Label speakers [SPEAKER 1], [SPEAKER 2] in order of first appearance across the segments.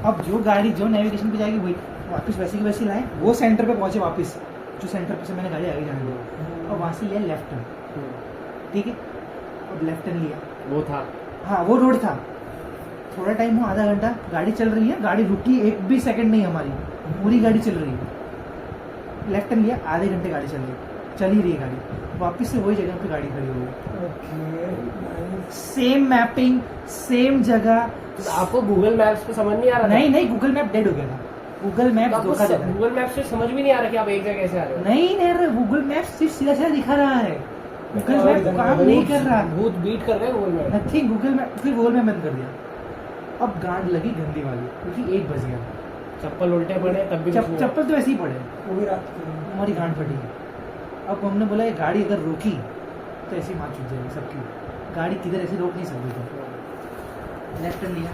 [SPEAKER 1] अब जो गाड़ी जो नेविगेशन पे जाएगी वही वापस वैसे की वैसी लाए, वो सेंटर पे पहुंचे वापस, जो सेंटर पे से मैंने गाड़ी आगे जाने दी, और वहाँ से लिया लेफ्ट टर्न, ठीक है। अब लेफ्ट टर्न लिया,
[SPEAKER 2] वो था,
[SPEAKER 1] हाँ वो रोड था। थोड़ा टाइम हुआ, आधा घंटा गाड़ी चल रही है, गाड़ी रुकी एक भी सेकंड नहीं हमारी, पूरी गाड़ी चल रही है। लेफ्ट टर्न लिया, आधे घंटे गाड़ी चल ही रही है गाड़ी, वापस से वही जगह पे गाड़ी खड़ी हो गई। सेम मैपिंग, सेम जगह।
[SPEAKER 2] तो आपको गूगल मैप्स पे समझ नहीं आ रहा?
[SPEAKER 1] नहीं, गूगल मैप डेड हो गया था। गूगल मैप धोखा देता है।
[SPEAKER 2] गूगल मैप से समझ भी नहीं आ रहा कि आप एक जगह कैसे आ रहे हो।
[SPEAKER 1] नहीं, गूगल मैप सिर्फ सीधा सीधा दिखा रहा है, गूगल मैप काम नहीं कर रहा।
[SPEAKER 2] भूत बीट कर रहे हैं Google map.
[SPEAKER 1] Nothing, Google map, फिर गूगल मैप बंद कर दिया। अब गांड लगी गंदी वाली, क्योंकि 1 बज गया,
[SPEAKER 2] चप्पल उल्टे पड़े तब भी
[SPEAKER 1] चप्पल तो ऐसे ही पड़े,
[SPEAKER 3] वो भी रात को
[SPEAKER 1] हमारी गांड फटी। अब हमने बोला ये गाड़ी अगर रोकी तो ऐसी मार छूट जाएगी सबकी, गाड़ी किधर ऐसे रोक नहीं सकती। तो लेफ्ट टर्न लिया,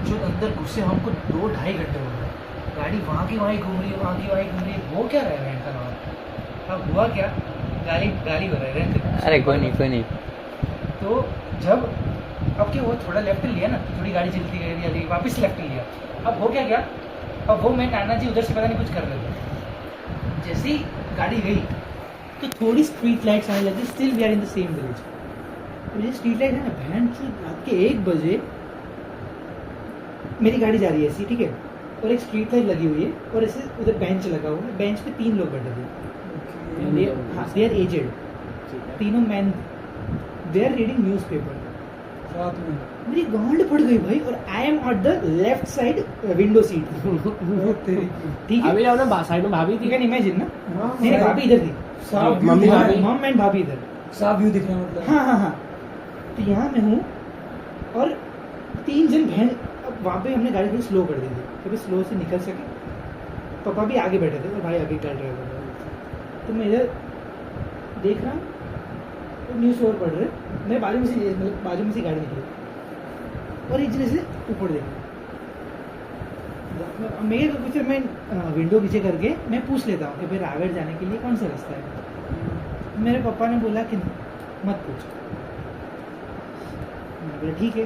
[SPEAKER 1] जो अंदर घुसे हमको 2-2.5 घंटे हो गए, गाड़ी वहाँ की वहीं घूम रही है, वहाँ की वहीं घूम रही है। वो क्या रह रहा है, अब हुआ क्या, गाली हो रहा है।
[SPEAKER 4] अरे कोई नहीं।
[SPEAKER 1] तो जब अब क्या हुआ, थोड़ा लेफ्ट लिया ना, थोड़ी गाड़ी चलती गई, वापस लेफ्ट लिया। अब हो क्या गया, अब वो मैं नाना जी उधर से पता नहीं कुछ कर रहे थे, जैसे ही गाड़ी गई तो थोड़ी स्ट्रीट लाइट्स आने लगी। Still we are in the same village. तो ये स्ट्रीट लाइट है ना, बहन चोद, रात के 1 बजे मेरी गाड़ी जा रही है ऐसी, ठीक है, और एक स्ट्रीट लाइट लगी हुई है, और ऐसे उधर बेंच लगा हुआ है, बेंच पे 3 लोग बैठे थे। हाँ, दे आर एजेड, तीनों man, they are reading newspaper.
[SPEAKER 3] साथ में
[SPEAKER 1] मेरी गांड पड़ गई भाई, और I am at the left side window seat, ठीक है।
[SPEAKER 2] अभी ना साइड में भाभी
[SPEAKER 1] यू
[SPEAKER 2] थी,
[SPEAKER 1] कैन इमेजिन ना,
[SPEAKER 3] हाँ,
[SPEAKER 1] मेरी भाभी इधर थी,
[SPEAKER 3] साफ व्यू
[SPEAKER 2] मम्मी
[SPEAKER 3] दिख रहा
[SPEAKER 2] भाभी।
[SPEAKER 3] है,
[SPEAKER 1] मम एंड भाभी इधर,
[SPEAKER 3] साफ व्यू दिख रहा है मतलब।
[SPEAKER 1] हाँ। तो यहाँ मैं हूँ, और 3 जन बहन। अब वहाँ पे हमने गाड़ी थोड़ी स्लो कर दी थी, क्योंकि स्लो से निकल सके। पापा भी आगे बैठे थे और भाई आगे गाड़ी ड्राइवर था। तो मैं इधर देख रहा हूँ, तो न्यूज़ पेपर पढ़ रहे, मैं बाजू में से गाड़ी निकली, और एक जगह से ऊपर देख रहा। मेरे को कुछ, मैं विंडो पीछे करके मैं पूछ लेता हूँ कि भाई रावेर जाने के लिए कौन सा रास्ता है। मेरे पापा ने बोला कि मत पूछ। मैंने बोला ठीक है,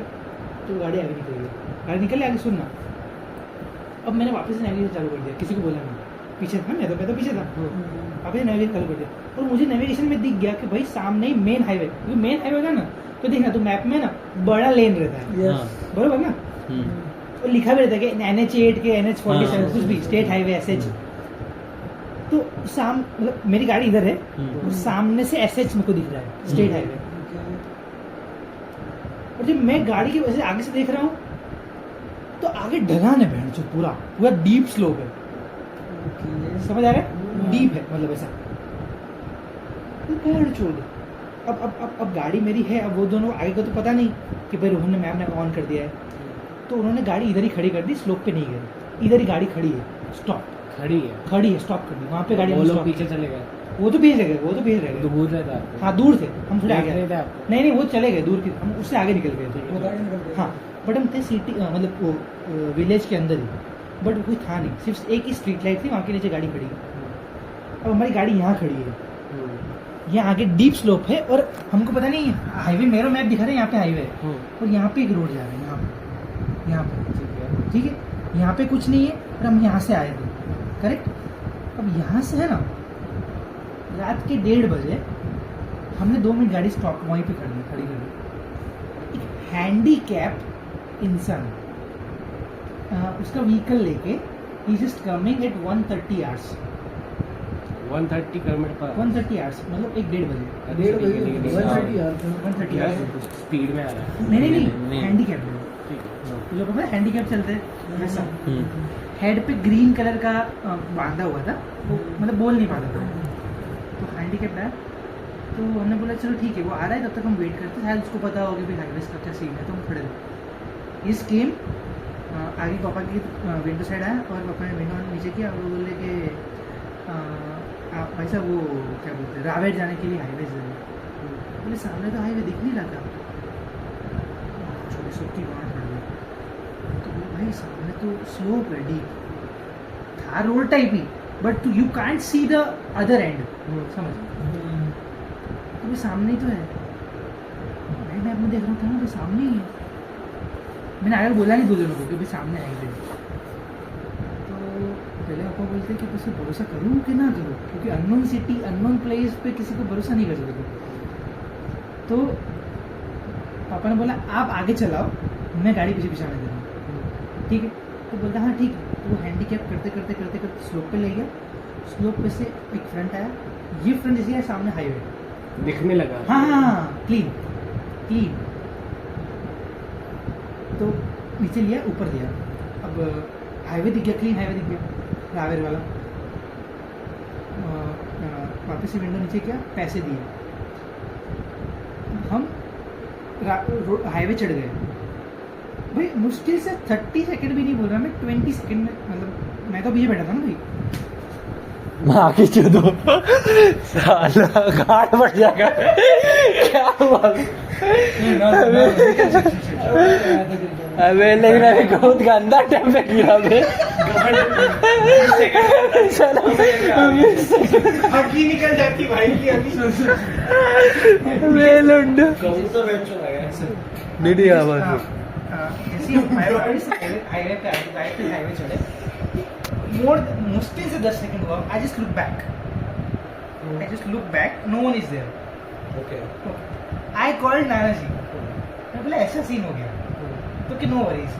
[SPEAKER 1] तो गाड़ी आगे निकल गई, गाड़ी निकल आगे, सुनना। अब मैंने वापस से नेविगेशन चालू कर दिया, किसी को बोला नहीं, पीछे था मैं तो पीछे था, वापस नेविगेशन चालू कर दिया। और मुझे नेविगेशन में दिख गया कि भाई सामने ही मेन हाईवे, क्योंकि मेन हाईवे का ना, तो देखना तो मैप में ना बड़ा लेन रहता है,
[SPEAKER 3] यस
[SPEAKER 1] बरोबर ना, और लिखा भी रहता है कि NH8 के NH47 कुछ भी स्टेट हाईवे SH। तो मतलब मेरी गाड़ी इधर है, और सामने से SH मेरे को दिख रहा है, स्टेट हाईवे। और जब मैं गाड़ी की वजह से आगे से देख रहा हूँ, तो आगे ढलान है बहन, जो पूरा डीप स्लोप है, समझ आ रहा है, डीप है मतलब ऐसा। बहन चोद, अब गाड़ी मेरी है, अब वो दोनों आगे का तो पता नहीं कि भाई रोहन ने मैम ने ऑन कर दिया है, तो उन्होंने गाड़ी इधर ही खड़ी कर दी, स्लोप पे नहीं गई, इधर ही गाड़ी खड़ी है, स्टॉप
[SPEAKER 2] खड़ी है,
[SPEAKER 1] स्टॉप कर दी, वहाँ पे गाड़ी
[SPEAKER 2] वो लोग
[SPEAKER 1] stop
[SPEAKER 2] पीछे
[SPEAKER 1] की।
[SPEAKER 2] चले गए,
[SPEAKER 1] वो तो भेज रहे, वो तो भेज रहे,
[SPEAKER 2] दूर रहता है।
[SPEAKER 1] हाँ दूर थे, हम थोड़े आगे
[SPEAKER 2] देख रहे थे
[SPEAKER 1] आए।
[SPEAKER 2] आपको।
[SPEAKER 1] नहीं वो चले गए दूर की, हम उससे आगे निकल गए थे,
[SPEAKER 3] बता के निकल गए।
[SPEAKER 1] हाँ, बट हम थे सिटी, मतलब वो विलेज के अंदर ही, बट कोई था नहीं, सिर्फ एक ही स्ट्रीट लाइट थी, वहाँ के नीचे गाड़ी खड़ी है। अब हमारी गाड़ी यहाँ खड़ी है, यहाँ आगे डीप स्लोप है, और हमको पता नहीं हाईवे, मेरा मैप दिखा रहा है यहाँ पे हाईवे है, और यहाँ पे एक रोड जा रहा है, यहाँ पे ठीक है, यहाँ पे कुछ नहीं है, और हम यहाँ से आए थे, करेक्ट। अब यहाँ से है ना, रात के 1:30 बजे हमने 2 मिनट गाड़ी स्टॉप वहीं पे खड़ी कर दी। एक हैंडीकैप इंसान उसका व्हीकल लेके, he just coming at 1:30 hours,
[SPEAKER 2] 130 kilometre पर
[SPEAKER 1] 1:30 आवर्स मतलब 1:30 बजे,
[SPEAKER 3] 1:30 बजे
[SPEAKER 1] 1:30 आवर्स
[SPEAKER 2] स्पीड में आ रहा है।
[SPEAKER 1] नहीं हैंडीकैप है,
[SPEAKER 2] ठीक है।
[SPEAKER 1] जो पता है हैंडीकैप चलते हैं वैसा। हेड पे ग्रीन कलर का बांधा हुआ था, वो मतलब बोल नहीं पाता था, तो हैंडीकैप है। तो हमने बोला चलो ठीक है, वो आ रहा है, तब तक हम वेट करते, शायद उसको पता होगा कि हाईवे का क्या सीन है, तो हम खड़े थे। इस गेम आगे पापा की विंडो साइड आया, और पापा ने विंडो नीचे किया, और वो बोले कि भाई साहब वो क्या बोलते हैं, रावेर जाने के लिए हाईवे जरूर। बोले सामने तो हाईवे दिख नहीं रहा था, छोटी सबकी गाँव पड़ गई। तो बोले भाई सामने तो स्लोप है, डीप था, road type he, but you can't see the other and, समझ, तो सामने ही तो है। भाई मैं अपने देख रहा था ना, तो सामने ही है। मैंने आगे बोला नहीं 2 जनों को क्योंकि सामने हाईवे। तो पहले पापा बोलते कि तुझसे भरोसा करूँ कि ना करूँ, क्योंकि अननोन सिटी अननोन प्लेस पे किसी को भरोसा नहीं कर सकते। तो पापा ने बोला आप आगे चलाओ, मैं गाड़ी पीछे पीछे आने दे रहा हूँ, ठीक है। तो बोलता हाँ ठीक है। तो वो हैंडीकैप करते करते करते करते स्लोप पे ले गया। स्लोप पे से एक फ्रंट आया, ये फ्रंट जैसे है सामने हाईवे,
[SPEAKER 2] दिखने लगा।
[SPEAKER 1] हाँ हाँ हाँ क्लीन क्लीन। तो नीचे लिया, ऊपर दिया, अब हाईवे दिख गया, क्लीन हाईवे दिख गया, रावेर वाला। वापस से विंडो नीचे किया, पैसे दिए, हम हाईवे चढ़ गए। भाई मुश्किल से 30 सेकंड भी नहीं बोल रहा मैं, 20 सेकंड में, मतलब मैं तो पीछे बैठा था ना भाई।
[SPEAKER 4] आगे चलो साला घाट बढ़ जाएगा क्या हुआ अबे लेकिन अभी बहुत गंदा टाइम पे किया बे चलो
[SPEAKER 1] अभी निकल जाती भाई की अभी।
[SPEAKER 4] बे लुंड दीदी आवाज
[SPEAKER 1] जैसे हाईवे पे हाईवे चढ़े, मुश्किल से 10 सेकंड हुआ। I just look back, no one is there. I called नाना जी, मैं बोला ऐसा सीन हो गया तो कि नो वरीज,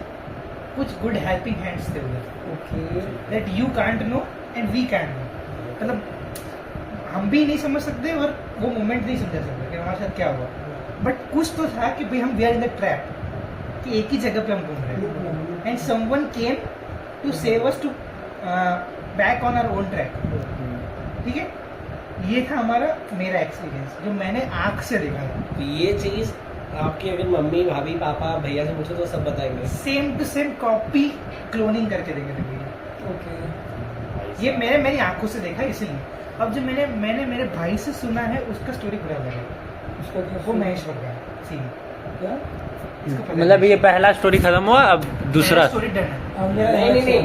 [SPEAKER 1] कुछ गुड हेल्पिंग हैंड्स थे उधर, that you can't know and we can't know. मतलब हम भी नहीं समझ सकते और वो मोमेंट नहीं समझा सकते कि हमारे साथ क्या हुआ, बट कुछ तो था कि भाई हम we are in the trap, कि एक ही जगह पे हम घूम रहे हैं, and someone came to save us to back on our own track. ठीक है, ये था मेरा एक्सपीरियंस जो मैंने आंख से देखा था।
[SPEAKER 5] तो ये चीज आपकी अगर मम्मी भाभी पापा भैया से पूछो तो सब बताएंगे।
[SPEAKER 1] Same to same copy cloning करके देंगे थे भैया। ये मेरी आंखों से देखा इसलिए। अब जो मैंने मेरे भाई से सुना है उसका स्टोरी पूरा अलग है। वो महेश वर्गा सीन,
[SPEAKER 4] मतलब ये पहला स्टोरी खत्म हुआ, अब दूसरा
[SPEAKER 1] स्टोरी डन है।
[SPEAKER 5] नहीं